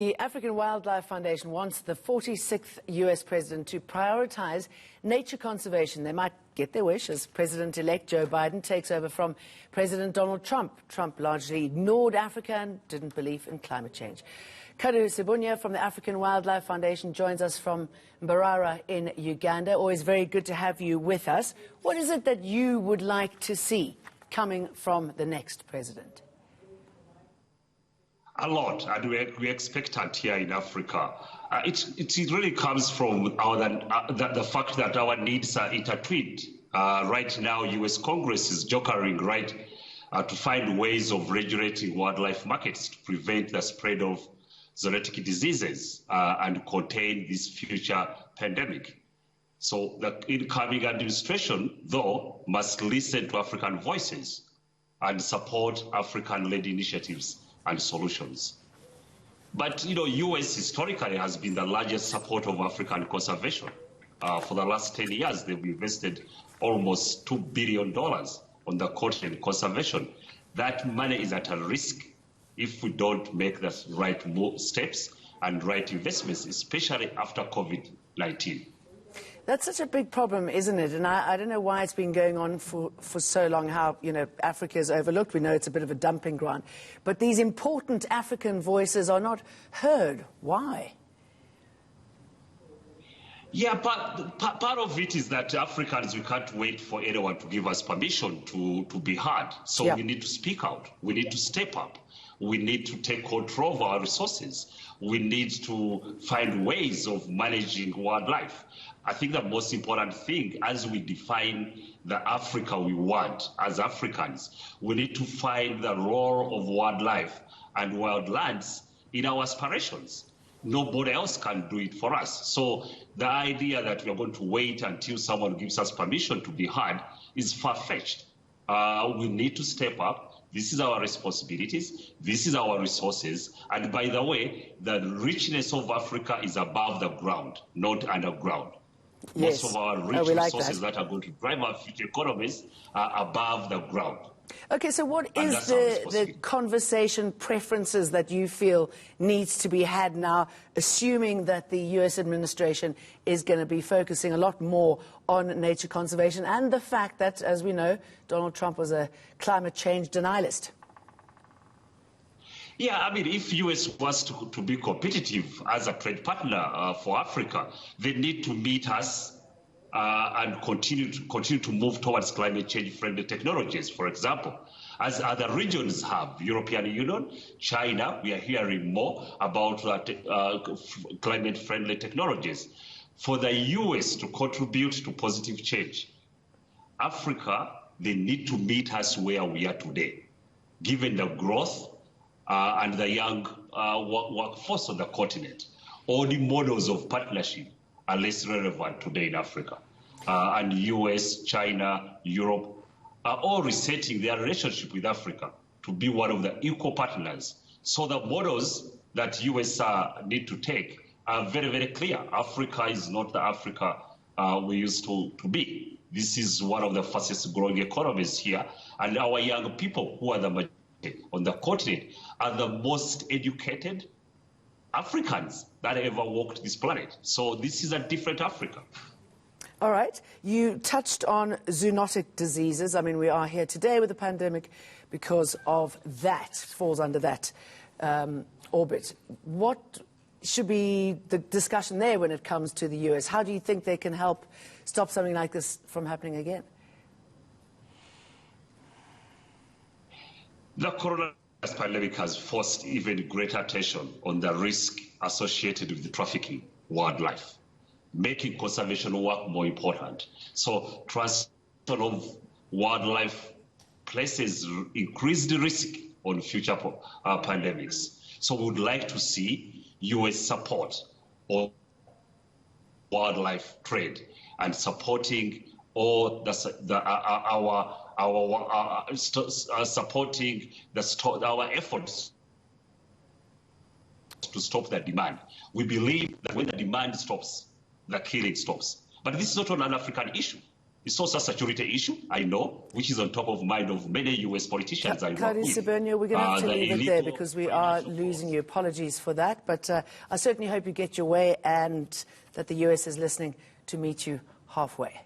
The African Wildlife Foundation wants the 46th U.S. president to prioritize nature conservation. They might get their wish as President-elect Joe Biden takes over from President Donald Trump. Trump largely ignored Africa and didn't believe in climate change. Kaddu Sebunya from the African Wildlife Foundation joins us from Mbarara in Uganda. Always very good to have you with us. What is it that you would like to see coming from the next president? A lot, and we're expectant here in Africa. It really comes from the fact that our needs are intertwined. Right now, U.S. Congress is jokering, to find ways of regulating wildlife markets to prevent the spread of zoonotic diseases and contain this future pandemic. So the incoming administration, though, must listen to African voices and support African-led initiatives and solutions. But, U.S. historically has been the largest supporter of African conservation. For the last 10 years, they've invested almost $2 billion on the continent conservation. That money is at a risk if we don't make the right steps and right investments, especially after COVID-19. That's such a big problem, isn't it? And I don't know why it's been going on for so long, how, Africa is overlooked. We know it's a bit of a dumping ground. But these important African voices are not heard. Why? Yeah, but part of it is that Africans, we can't wait for anyone to give us permission to be heard. So we need to speak out. We need to step up. We need to take control of our resources. We need to find ways of managing wildlife. I think the most important thing, as we define the Africa we want as Africans, we need to find the role of wildlife and wildlands in our aspirations. Nobody else can do it for us. So the idea that we are going to wait until someone gives us permission to be heard is far-fetched. We need to step up. This is our responsibilities. This is our resources. And by the way, the richness of Africa is above the ground, not underground. Yes. Most of our rich resources that are going to drive our future economies are above the ground. Okay, so what is the conversation preferences that you feel needs to be had now, assuming that the U.S. administration is going to be focusing a lot more on nature conservation and the fact that, as we know, Donald Trump was a climate change denialist? Yeah, I mean, if U.S. wants to be competitive as a trade partner for Africa, they need to meet us and continue to move towards climate change-friendly technologies, for example, as other regions have. European Union, China, we are hearing more about climate-friendly technologies. For the U.S. to contribute to positive change, Africa, they need to meet us where we are today, given the growth and the young workforce on the continent. All the models of partnership are less relevant today in Africa. And US, China, Europe are all resetting their relationship with Africa to be one of the equal partners. So the models that US need to take are very, very clear. Africa is not the Africa we used to be. This is one of the fastest growing economies here. And our young people, who are the majority on the continent, are the most educated Africans that ever walked this planet. So this is a different Africa. All right. You touched on zoonotic diseases. I mean, we are here today with a pandemic because of that, falls under that orbit. What should be the discussion there when it comes to the US? How do you think they can help stop something like this from happening again? The coronavirus pandemic has forced even greater attention on the risk associated with the trafficking wildlife, making conservation work more important. So transition of wildlife places increased risk on future pandemics. So we would like to see U.S. support of wildlife trade and supporting all supporting our efforts to stop the demand. We believe that when the demand stops, the killing stops. But this is not an African issue. It's also a security issue, I know, which is on top of mind of many US politicians I work Kaddu with. Sebunya, we're going to have to leave it there illegal because we are financial losing flows. you. Apologies for that, but I certainly hope you get your way and that the US is listening to meet you halfway.